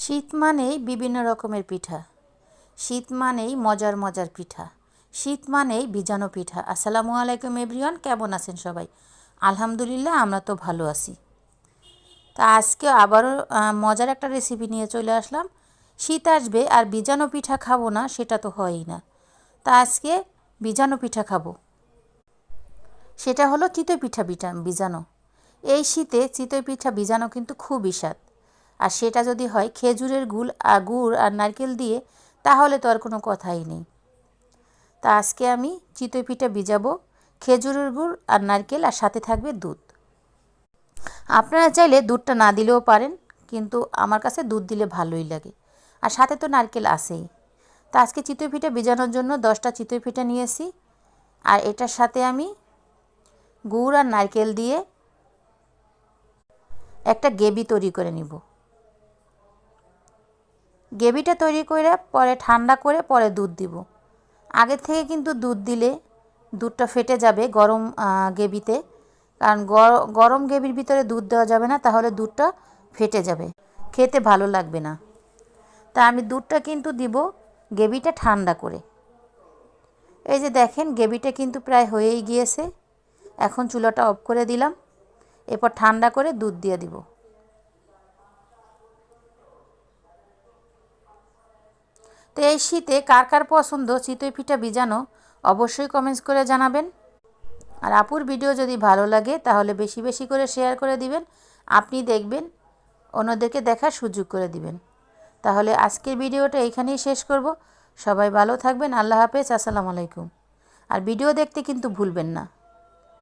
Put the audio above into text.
শীত মানেই বিভিন্ন রকমের পিঠা, শীত মানেই মজার মজার পিঠা, শীত মানেই ভিজানো পিঠা। আসসালামু আলাইকুম এভরিওয়ান, কেমন আছেন সবাই? আলহামদুলিল্লাহ, আমরা তো ভালো আছি। তা আজকে আবারও মজার একটা রেসিপি নিয়ে চলে আসলাম। শীত আসবে আর ভিজানো পিঠা খাবো না, সেটা তো হয়ই না। তা আজকে ভিজানো পিঠা খাবো, সেটা হলো চিতই পিঠা ভিজানো। এই শীতে চিতই পিঠা ভিজানো কিন্তু খুবই স্বাদ। আর সেটা যদি হয় খেজুরের গুড় আর নারকেল দিয়ে, তাহলে তো আর কোনো কথাই নেই। তা আজকে আমি চিতই পিঠা ভিজাবো খেজুরের গুড় আর নারকেল, আর সাথে থাকবে দুধ। আপনারা চাইলে দুধটা না দিলেও পারেন, কিন্তু আমার কাছে দুধ দিলে ভালোই লাগে। আর সাথে তো নারকেল আছেই। তা আজকে চিতই পিঠা ভিজানোর জন্য 10টা চিতই পিঠা নিয়েছি। আর এটার সাথে আমি গুড় আর নারকেল দিয়ে একটা গ্রেভি তৈরি করে নিব। গ্রেভিটা তৈরি করে পরে ঠান্ডা করে পরে দুধ দিব। আগে থেকে কিন্তু দুধ দিলে দুধটা ফেটে যাবে গরম গ্রেভিতে, কারণ গরম গ্রেভির ভিতরে দুধ দেওয়া যাবে না, তাহলে দুধটা ফেটে যাবে, খেতে ভালো লাগবে না। তা আমি দুধটা কিন্তু দিব গ্রেভিটা ঠান্ডা করে। এই যে দেখেন, গ্রেভিটা কিন্তু প্রায় হয়েই গিয়েছে। এখন চুলাটা অফ করে দিলাম, এরপর ঠান্ডা করে দুধ দিয়ে দিব। তো এই শীতে কার কার পছন্দ চিতই পিঠা ভিজানো, অবশ্যই কমেন্টস করে জানাবেন। আর আপুর ভিডিও যদি ভালো লাগে তাহলে বেশি বেশি করে শেয়ার করে দিবেন। আপনি দেখবেন, অন্যদেরকে দেখার সুযোগ করে দিবেন। তাহলে আজকের ভিডিওটা এইখানেই শেষ করব। সবাই ভালো থাকবেন। আল্লাহ হাফেজ, আসসালামু আলাইকুম। আর ভিডিও দেখতে কিন্তু ভুলবেন না।